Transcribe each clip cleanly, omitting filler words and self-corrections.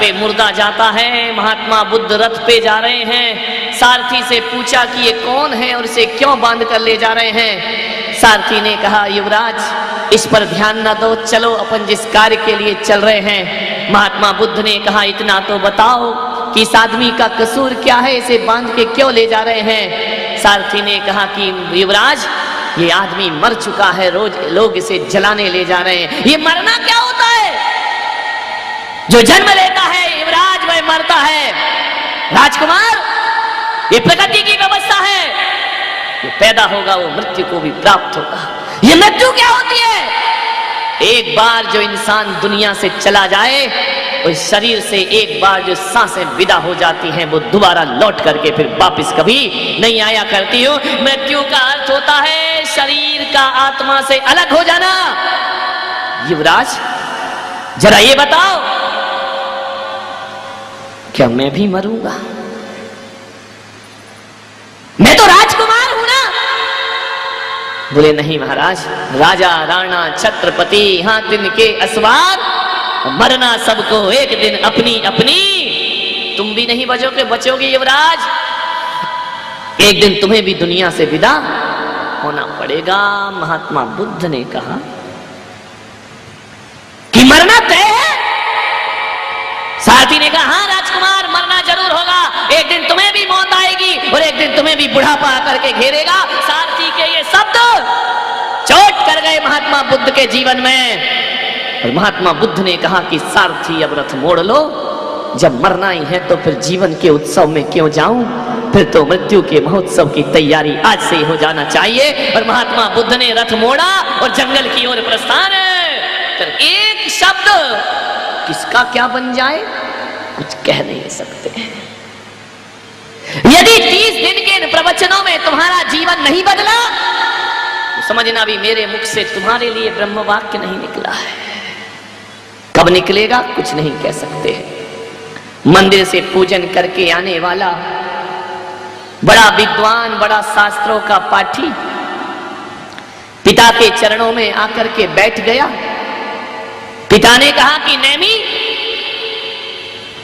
के मुर्दा जाता है। महात्मा बुद्ध रथ पे जा रहे हैं। सारथी से पूछा कि ये कौन है और इसे क्यों बांध कर ले जा रहे हैं। सारथी ने कहा, युवराज इस पर ध्यान न दो, चलो अपन जिस कार्य के लिए चल रहे हैं। महात्मा बुद्ध ने कहा, इतना तो बताओ कि इस आदमी का कसूर क्या है, इसे बांध के क्यों ले जा रहे हैं। सारथी ने कहा कि युवराज ये आदमी मर चुका है, रोज लोग इसे जलाने ले जा रहे हैं। ये मरना क्या होता है? जो जन्म लेता है युवराज वह मरता है। राजकुमार ये प्रकृति की व्यवस्था है, ये पैदा होगा वो मृत्यु को भी प्राप्त होगा। ये मृत्यु क्या होती है? एक बार जो इंसान दुनिया से चला जाए, उस शरीर से एक बार जो सांसें विदा हो जाती हैं, वो दोबारा लौट करके फिर वापस कभी नहीं आया करती हो। मृत्यु का अर्थ होता है शरीर का आत्मा से अलग हो जाना। युवराज जरा ये बताओ, क्या मैं भी मरूंगा? मैं तो राजकुमार हूं ना। बोले नहीं महाराज, राजा राणा छत्रपति हातिम के असवार, मरना सबको एक दिन अपनी अपनी। तुम भी नहीं बचोगे युवराज, एक दिन तुम्हें भी दुनिया से विदा होना पड़ेगा। महात्मा बुद्ध ने कहा कि मरना तय है। सारथी ने कहा, हाँ राजकुमार मरना जरूर होगा, एक दिन तुम्हें भी मौत आएगी और एक दिन तुम्हें भी बुढ़ापा आकर के घेरेगा। सारथी के ये शब्द चोट कर गए महात्मा बुद्ध के जीवन में। और महात्मा बुद्ध ने कहा कि सारथी अब रथ मोड़ लो, जब मरना ही है तो फिर जीवन के उत्सव में क्यों जाऊं, फिर तो मृत्यु के महोत्सव की तैयारी आज से ही हो जाना चाहिए। और महात्मा बुद्ध ने रथ मोड़ा और जंगल की ओर प्रस्थान कर। एक शब्द किसका क्या बन जाए कुछ कह नहीं सकते। यदि 30 दिन के प्रवचनों में तुम्हारा जीवन नहीं बदला तो समझना भी मेरे मुख से तुम्हारे लिए ब्रह्म वाक्य नहीं निकला है। कब निकलेगा कुछ नहीं कह सकते। मंदिर से पूजन करके आने वाला बड़ा विद्वान, बड़ा शास्त्रों का पाठी पिता के चरणों में आकर के बैठ गया। पिता ने कहा कि नेमी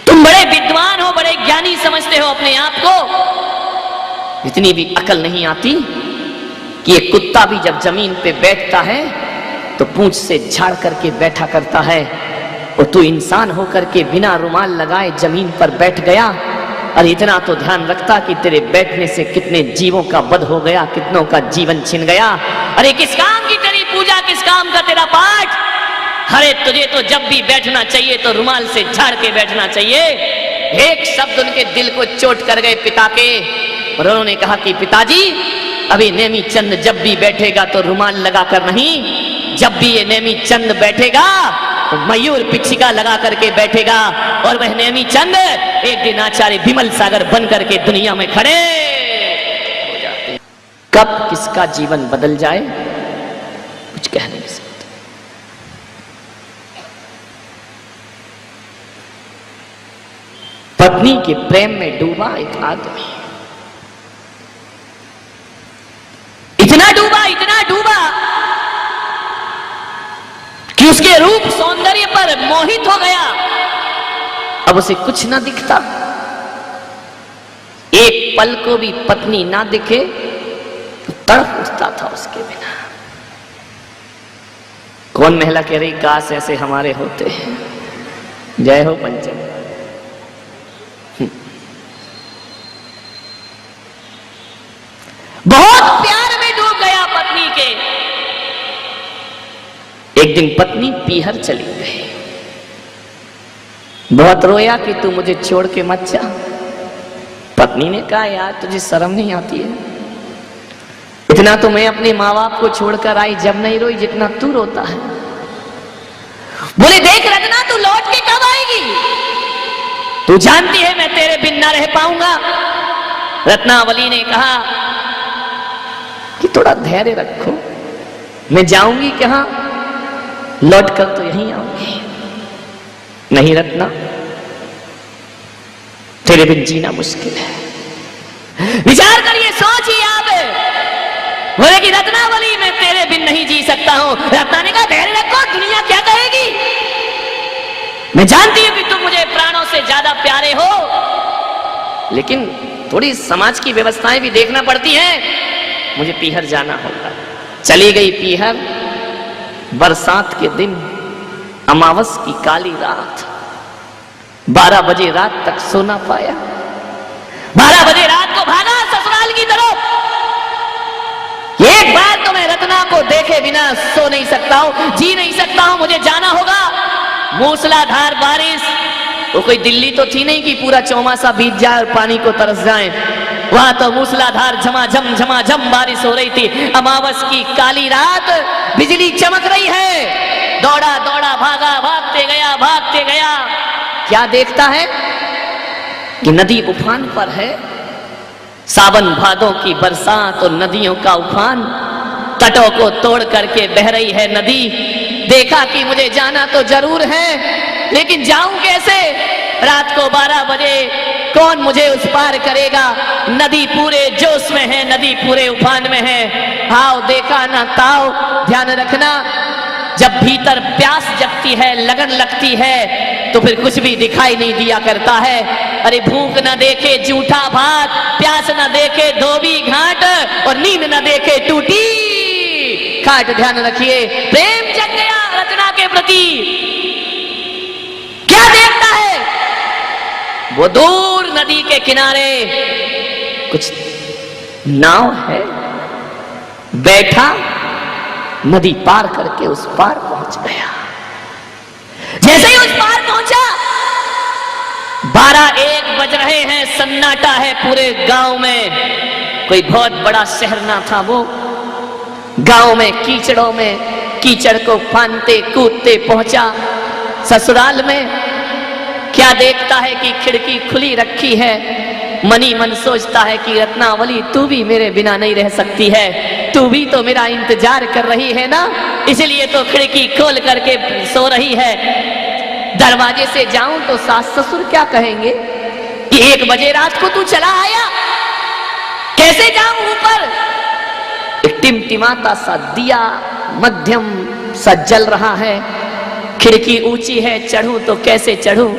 तुम बड़े विद्वान हो, बड़े ज्ञानी समझते हो अपने आप को, इतनी भी अकल नहीं आती कि एक कुत्ता भी जब जमीन पे बैठता है तो पूंछ से झाड़ करके बैठा करता है, और तू इंसान होकर के बिना रुमाल लगाए जमीन पर बैठ गया। और इतना तो ध्यान रखता कि तेरे बैठने से कितने जीवों का वध हो गया, कितनों का जीवन छिन गया। अरे किस काम की तेरी पूजा, किस काम का तेरा पाठ? अरे तुझे तो जब भी बैठना चाहिए तो रुमाल से झाड़ के बैठना चाहिए। एक शब्द उनके दिल को चोट कर गए पिता के, और उन्होंने कहा कि पिताजी अभी नेमी चंद जब भी बैठेगा तो रुमाल लगाकर नहीं, जब भी ये नेमी चंद बैठेगा तो मयूर पिछिका लगा करके बैठेगा। और वह नेमी चंद एक दिन आचार्य विमल सागर बन करके दुनिया में खड़े हो जाते हैं। कब किसका जीवन बदल जाए कुछ कह नहीं सकते। पत्नी के प्रेम में डूबा एक आदमी, इतना डूबा कि उसके रूप सौंदर्य पर मोहित हो गया। अब उसे कुछ ना दिखता, एक पल को भी पत्नी ना दिखे तो तड़प उठता था उसके बिना। कौन महिला कह रही काश ऐसे हमारे होते हैं। जय हो पंचम। बहुत प्यार में डूब गया पत्नी के। एक दिन पत्नी पीहर चली गई, बहुत रोया कि तू मुझे छोड़ के मत जा। पत्नी ने कहा यार तुझे शर्म नहीं आती है? इतना तो मैं अपने माँ बाप को छोड़कर आई, जब नहीं रोई जितना तू रोता है। बोले देख रत्ना तू लौट के कब आएगी? तू जानती है मैं तेरे बिन ना रह पाऊंगा। रत्नावली ने कहा कि थोड़ा धैर्य रखो, मैं जाऊंगी कहां, लौट कर तो यहीं आऊंगी। नहीं रत्ना तेरे बिन जीना मुश्किल है। विचार करिए, सोचिए आप। बोले कि रत्नावली मैं तेरे बिन नहीं जी सकता हूं। रत्ना ने कहा धैर्य रखो, दुनिया क्या कहेगी? मैं जानती हूं कि तुम मुझे प्राणों से लेकिन थोड़ी समाज की व्यवस्थाएं भी देखना पड़ती हैं। मुझे पीहर जाना होगा। चली गई पीहर। बरसात के दिन, अमावस की काली रात, 12 बजे रात तक सोना पाया। 12 बजे रात को भागा ससुराल की तरफ। एक बार तो मैं रत्ना को देखे बिना सो नहीं सकता हूं, जी नहीं सकता हूं, मुझे जाना होगा। मूसलाधार बारिश, वो कोई दिल्ली तो थी नहीं कि पूरा चौमासा बीत जाए और पानी को तरस जाए। वहां तो मूसलाधार झमाझम बारिश हो रही थी। अमावस की काली रात, बिजली चमक रही है। दौड़ा दौड़ा भागा, भागते गया। क्या देखता है कि नदी उफान पर है। सावन भादों की बरसात और नदियों का उफान, तटों को तोड़ करके बह रही है नदी। देखा कि मुझे जाना तो जरूर है, लेकिन जाऊं कैसे? रात को 12 बजे कौन मुझे उस पार करेगा? नदी पूरे जोश में है, नदी पूरे उफान में है। हाव देखा ना ताव। ध्यान रखना, जब भीतर प्यास जगती है, लगन लगती है, तो फिर कुछ भी दिखाई नहीं दिया करता है। अरे भूख न देखे जूठा भात, प्यास न देखे धोबी घाट, और नींद न देखे टूटी खाट। ध्यान रखिए, प्रेम जग गया रत्ना के प्रति। क्या देखता है? वो दूर नदी के किनारे कुछ नाव है। बैठा, नदी पार करके उस पार पहुंच गया। जैसे ही उस पार पहुंचा, 12-1 बज रहे हैं, सन्नाटा है पूरे गांव में। कोई बहुत बड़ा शहर ना था वो। गांव में कीचड़ों में, कीचड़ को फानते कूदते पहुंचा ससुराल में। क्या देखता है कि खिड़की खुली रखी है। मनी मन सोचता है कि रत्नावली, तू भी मेरे बिना नहीं रह सकती है, तू भी तो मेरा इंतजार कर रही है ना, इसलिए तो खिड़की खोल करके सो रही है। दरवाजे से जाऊं तो सास ससुर क्या कहेंगे कि 1 बजे रात को तू चला आया। कैसे जाऊं ऊपर? एक टिमटिमाता सा दिया मध्यम सा जल रहा है। खिड़की ऊंची है, चढ़ूं तो कैसे चढ़ूं?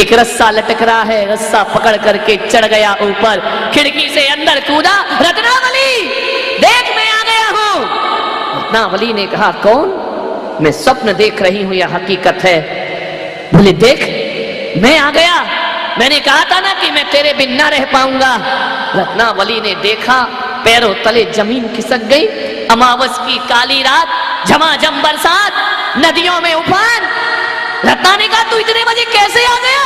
एक रस्सा लटक रहा है, रस्सा पकड़ करके चढ़ गया ऊपर। खिड़की से अंदर कूदा। रत्नावली, देख मैं आ गया हूं। रत्नावली ने कहा, कौन? मैं स्वप्न देख रही हूं या हकीकत है? बोले, देख मैं आ गया, मैंने कहा था ना कि मैं तेरे बिन ना रह पाऊंगा। रत्नावली ने देखा, पैरों तले जमीन खिसक गई। अमावस की काली रात, झमाझम बरसात, नदियों में उफान। रत्ना ने कहा, तू इतने बजे कैसे आ गया?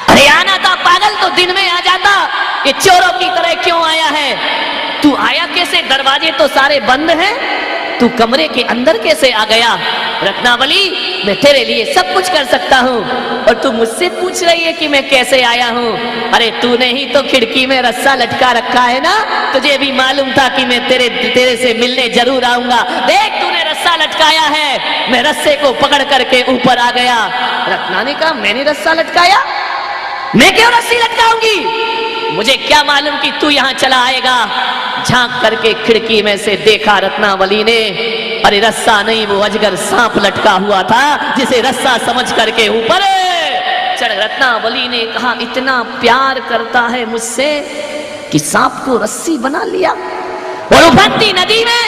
अरे आना था पागल, तो दिन में आ जाता। ये चोरों की तरह क्यों आया है? तू आया कैसे? दरवाजे तो सारे बंद हैं, तू कमरे के अंदर कैसे आ गया? रत्नावली, मैं तेरे लिए सब कुछ कर सकता हूँ, और तू मुझसे पूछ रही है कि मैं कैसे आया हूँ? अरे तूने ही तो खिड़की में रस्सा लटका रखा है ना, तुझे भी मालूम था कि मैं तेरे से मिलने जरूर आऊंगा। देख तूने रस्सा लटकाया है, मैं रस्से को पकड़ करके ऊपर आ गया। रत्ना ने कहा, मैंने रस्सा लटकाया? मैं क्यों रस्सी लटकाऊंगी? मुझे क्या मालूम कि तू यहाँ चला आएगा। झांक करके खिड़की में से देखा रत्नावली ने, अरे रस्सा नहीं, वो अजगर सांप लटका हुआ था, जिसे रस्सा समझ करके ऊपर चढ़। रत्नावली ने कहा, इतना प्यार करता है मुझसे कि सांप को रस्सी बना लिया। और उफनती नदी में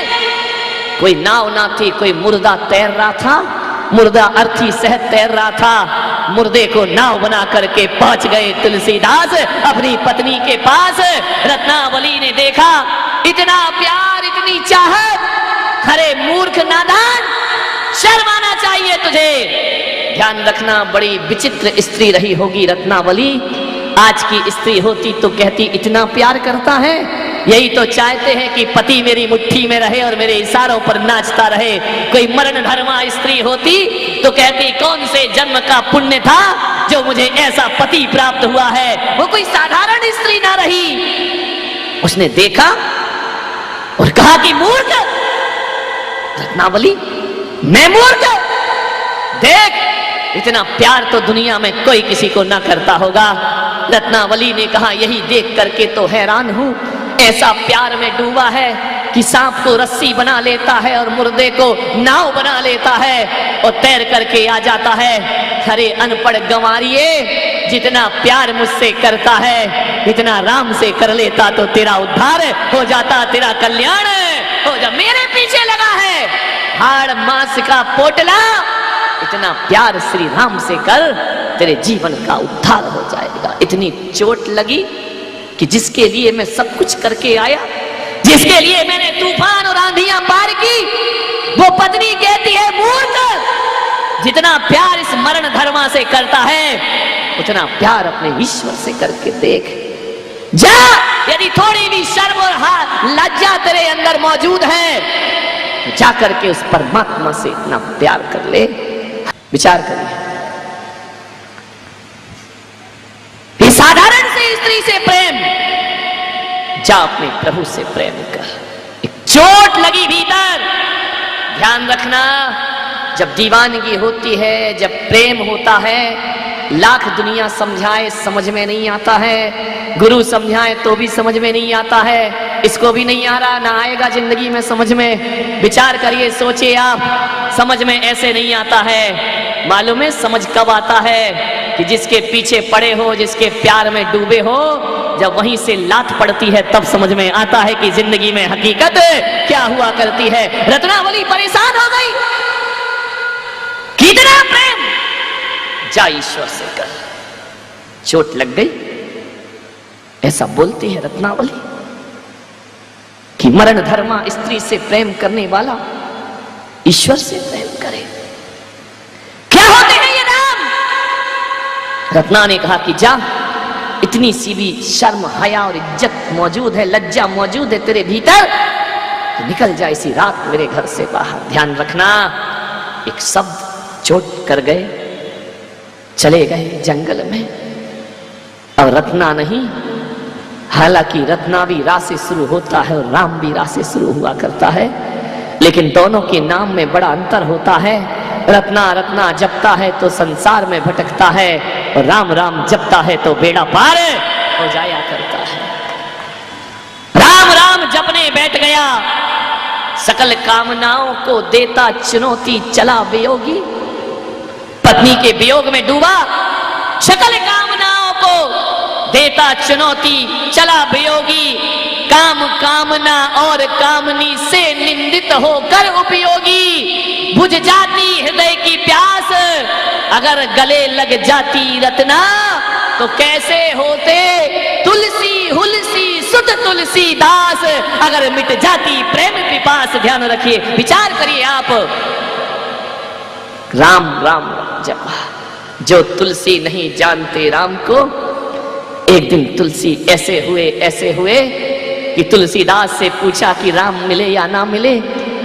कोई नाव ना थी, कोई मुर्दा तैर रहा था। मुर्दा अर्थी सहत तैर रहा था। मुर्दे को नाव बना करके पहुंच गए तुलसीदास अपनी पत्नी के पास। रत्नावली ने देखा, इतना प्यार, इतनी चाहत, खरे मूर्ख नादान, शर्म आना चाहिए तुझे। ध्यान रखना, बड़ी विचित्र स्त्री रही होगी रत्नावली। आज की स्त्री होती तो कहती, इतना प्यार करता है, यही तो चाहते हैं कि पति मेरी मुट्ठी में रहे और मेरे इशारों पर नाचता रहे। कोई मरण धर्मा स्त्री होती तो कहती, कौन से जन्म का पुण्य था जो मुझे ऐसा पति प्राप्त हुआ है। वो कोई साधारण स्त्री ना रही। उसने देखा और कहा कि मूर्ख रत्नावली, मैं मूर्ख? देख, इतना प्यार तो दुनिया में कोई किसी को ना करता होगा। रत्नावली ने कहा, यही देख करके तो हैरान हूं, ऐसा प्यार में डूबा है कि सांप को रस्सी बना लेता है और मुर्दे को नाव बना लेता है और तैर करके आ जाता है। खरे अनपढ़ गंवारिये, जितना प्यार मुझसे करता है इतना राम से कर लेता तो तेरा उद्धार हो जाता, तेरा कल्याण हो जा। मेरे पीछे लगा है हाड़ मांस का पोटला, इतना प्यार श्री राम से कर, तेरे जीवन का उद्धार हो जाएगा। इतनी चोट लगी कि जिसके लिए मैं सब कुछ करके आया, जिसके लिए मैंने तूफान और आंधियां पार की, वो पत्नी कहती है मूर्ख, जितना प्यार इस मरण धर्मा से करता है उतना प्यार अपने ईश्वर से करके देख। जा, यदि थोड़ी भी शर्म और लज्जा तेरे अंदर मौजूद है तो जा करके उस परमात्मा से इतना प्यार कर ले। विचार करिए, साधारण से स्त्री से प्रेम, जा अपने प्रभु से प्रेम कर। एक चोट लगी भीतर, ध्यान रखना, जब दीवानगी होती है, जब प्रेम होता है, लाख दुनिया समझाए समझ में नहीं आता है, गुरु समझाए तो भी समझ में नहीं आता है, इसको भी नहीं आ रहा, ना आएगा जिंदगी में समझ में। विचार करिए, सोचिए आप, समझ में ऐसे नहीं आता है। मालूम है समझ कब आता है? कि जिसके पीछे पड़े हो, जिसके प्यार में डूबे हो, जब वहीं से लात पड़ती है तब समझ में आता है कि जिंदगी में हकीकत क्या हुआ करती है। रत्नावली परेशान हो गई, कितना प्रेम, जा ईश्वर से कर। चोट लग गई, ऐसा बोलती है रत्नावली कि मरण धर्मा स्त्री से प्रेम करने वाला ईश्वर से प्रेम करे। क्या होते हैं ये नाम? रत्ना ने कहा कि जा, इतनी सी भी शर्म हया और इज्जत मौजूद है, लज्जा मौजूद है तेरे भीतर, तो निकल जा इसी रात मेरे घर से बाहर। ध्यान रखना, एक शब्द चोट कर गए, चले गए जंगल में। और रत्ना नहीं, हालांकि रत्ना भी रा से शुरू होता है और राम भी रा से शुरू हुआ करता है, लेकिन दोनों के नाम में बड़ा अंतर होता है। रत्ना रत्ना जपता है तो संसार में भटकता है, और राम राम जपता है तो बेड़ा पार हो जाया करता है। राम राम जपने बैठ गया, सकल कामनाओं को देता चुनौती, चला वियोगी। पत्नी के वियोग में डूबा, सकल कामनाओं को देता चुनौती, चला वियोगी। काम कामना और कामनी से निंदित होकर उपयोगी। बुझ जाती हृदय की प्यास, अगर गले लग जाती रत्ना, तो कैसे होते तुलसी हुलसी सुत तुलसी दास, अगर मिट जाती प्रेम पिपास। ध्यान रखिए, विचार करिए आप, राम राम जपा। जो तुलसी नहीं जानते राम को, एक दिन तुलसी ऐसे हुए कि तुलसीदास से पूछा कि राम मिले या ना मिले,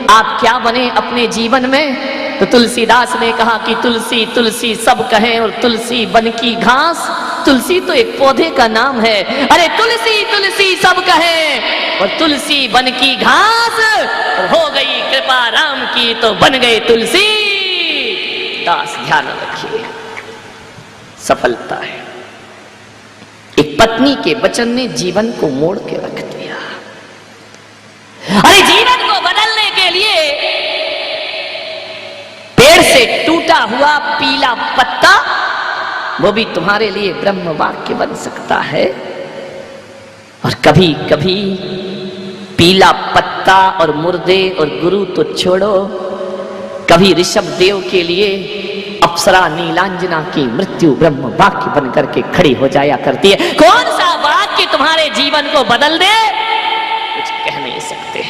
आप क्या बने अपने जीवन में? तो तुलसीदास ने कहा कि तुलसी तुलसी सब कहें और तुलसी बन की घास। तुलसी तो एक पौधे का नाम है। अरे तुलसी तुलसी सब कहें और तुलसी बन की घास, और हो गई कृपा राम की तो बन गए तुलसी दास। ध्यान रखिए, सफलता है। एक पत्नी के वचन ने जीवन को मोड़ के रख दिया। अरे जीवन को बदलने के लिए पेड़ से टूटा हुआ पीला पत्ता, वो भी तुम्हारे लिए ब्रह्म वाक्य बन सकता है। और कभी कभी पीला पत्ता और मुर्दे और गुरु तो छोड़ो, कभी ऋषभ देव के लिए अप्सरा नीलांजना की मृत्यु ब्रह्म वाक्य बनकर के खड़ी हो जाया करती है। कौन सा वाक्य तुम्हारे जीवन को बदल दे, कुछ कह नहीं सकते।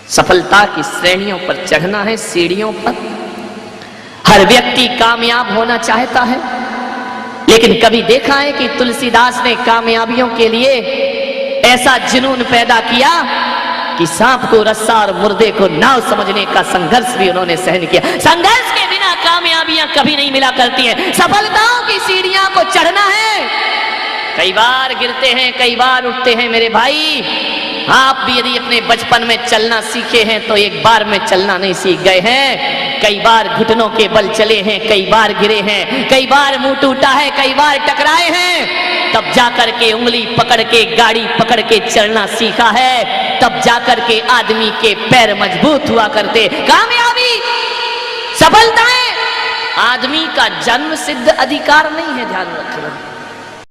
सफलता की श्रेणियों पर चढ़ना है, सीढ़ियों पर। हर व्यक्ति कामयाब होना चाहता है, लेकिन कभी देखा है कि तुलसीदास ने कामयाबियों के लिए ऐसा जुनून पैदा किया कि सांप को रस्सा और मुर्दे को नाव समझने का संघर्ष भी उन्होंने सहन किया। संघर्ष के बिना कामयाबियां कभी नहीं मिला करती हैं। सफलताओं की सीढ़ियां को चढ़ना है, कई बार गिरते हैं, कई बार उठते हैं मेरे भाई। आप भी यदि अपने बचपन में चलना सीखे हैं तो एक बार में चलना नहीं सीख गए हैं। कई बार घुटनों के बल चले हैं, कई बार गिरे हैं, कई बार मुंह टूटा है, कई बार टकराए हैं। तब जाकर के उंगली पकड़ के गाड़ी पकड़ के चलना सीखा है, तब जाकर के आदमी के पैर मजबूत हुआ करते। कामयाबी, सफलताएं आदमी का जन्म सिद्ध अधिकार नहीं है, ध्यान रखें।